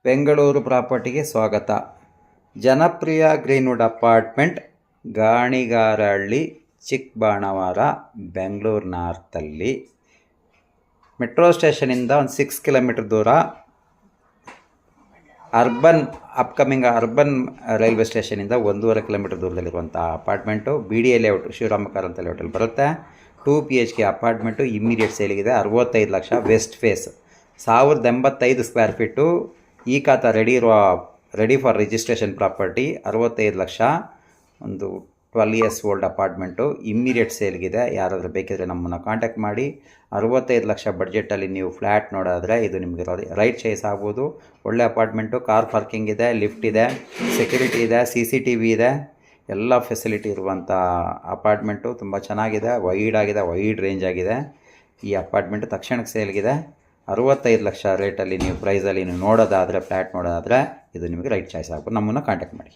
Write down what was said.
ಬೆಂಗಳೂರು ಪ್ರಾಪರ್ಟಿಗೆ ಸ್ವಾಗತ. ಜನಪ್ರಿಯ ಗ್ರೀನ್ವುಡ್ ಅಪಾರ್ಟ್ಮೆಂಟ್, ಗಾಣಿಗಾರಹಳ್ಳಿ, ಚಿಕ್ಕಬಾಣಾವರ, ಬೆಂಗಳೂರು ನಾರ್ತಲ್ಲಿ. ಮೆಟ್ರೋ ಸ್ಟೇಷನಿಂದ ಒಂದು 6 ಕಿಲೋಮೀಟರ್ ದೂರ. ಅಪ್ಕಮಿಂಗ್ ಅರ್ಬನ್ ರೈಲ್ವೆ ಸ್ಟೇಷನಿಂದ 1.5 ಕಿಲೋಮೀಟರ್ ದೂರದಲ್ಲಿರುವಂಥ apartment. BDA layout, Shivarama Karanth ಲೇಔಟಲ್ಲಿ ಬರುತ್ತೆ. 2 BHK ಅಪಾರ್ಟ್ಮೆಂಟು ಇಮ್ಮಿಡಿಯೇಟ್ ಸೇಲಿಗಿದೆ. 65 lakh. West face, 1085 square feet. ಈ khata ready for registration property. 65 lakh. ಒಂದು 12 ಇಯರ್ಸ್ ಓಲ್ಡ್ ಅಪಾರ್ಟ್ಮೆಂಟು ಇಮ್ಮಿಡಿಯೇಟ್ ಸೇಲ್ಗಿದೆ. ಯಾರಾದರೂ ಬೇಕಿದ್ರೆ ನಮ್ಮನ್ನು ಕಾಂಟ್ಯಾಕ್ಟ್ ಮಾಡಿ. 65 ಲಕ್ಷ ಬಡ್ಜೆಟಲ್ಲಿ ನೀವು ಫ್ಲ್ಯಾಟ್ ನೋಡೋದ್ರೆ ಇದು ನಿಮಗೆ ರೈಟ್ ಚಾಯ್ಸ್ ಆಗ್ಬೋದು. ಒಳ್ಳೆ ಅಪಾರ್ಟ್ಮೆಂಟು, ಕಾರ್ ಪಾರ್ಕಿಂಗ್ ಇದೆ, ಲಿಫ್ಟ್ ಇದೆ, ಸೆಕ್ಯೂರಿಟಿ ಇದೆ, CCTV ಇದೆ, ಎಲ್ಲ ಫೆಸಿಲಿಟಿ ಇರುವಂಥ ಅಪಾರ್ಟ್ಮೆಂಟು. ತುಂಬ ಚೆನ್ನಾಗಿದೆ, ವೈಡ್ ರೇಂಜ್ ಆಗಿದೆ. ಈ ಅಪಾರ್ಟ್ಮೆಂಟು ತಕ್ಷಣಕ್ಕೆ ಸೇಲ್ಗಿದೆ. 65 ಲಕ್ಷ ರೇಟಲ್ಲಿ ನೀವು ಪ್ರೈಸಲ್ಲಿ ನೀವು ಫ್ಲ್ಯಾಟ್ ನೋಡೋದಾದರೆ ಇದು ನಿಮಗೆ ರೈಟ್ ಚಾಯ್ಸ್ ಆಗ್ಬೋದು. ನಮ್ಮನ್ನು ಕಾಂಟ್ಯಾಕ್ಟ್ ಮಾಡಿ.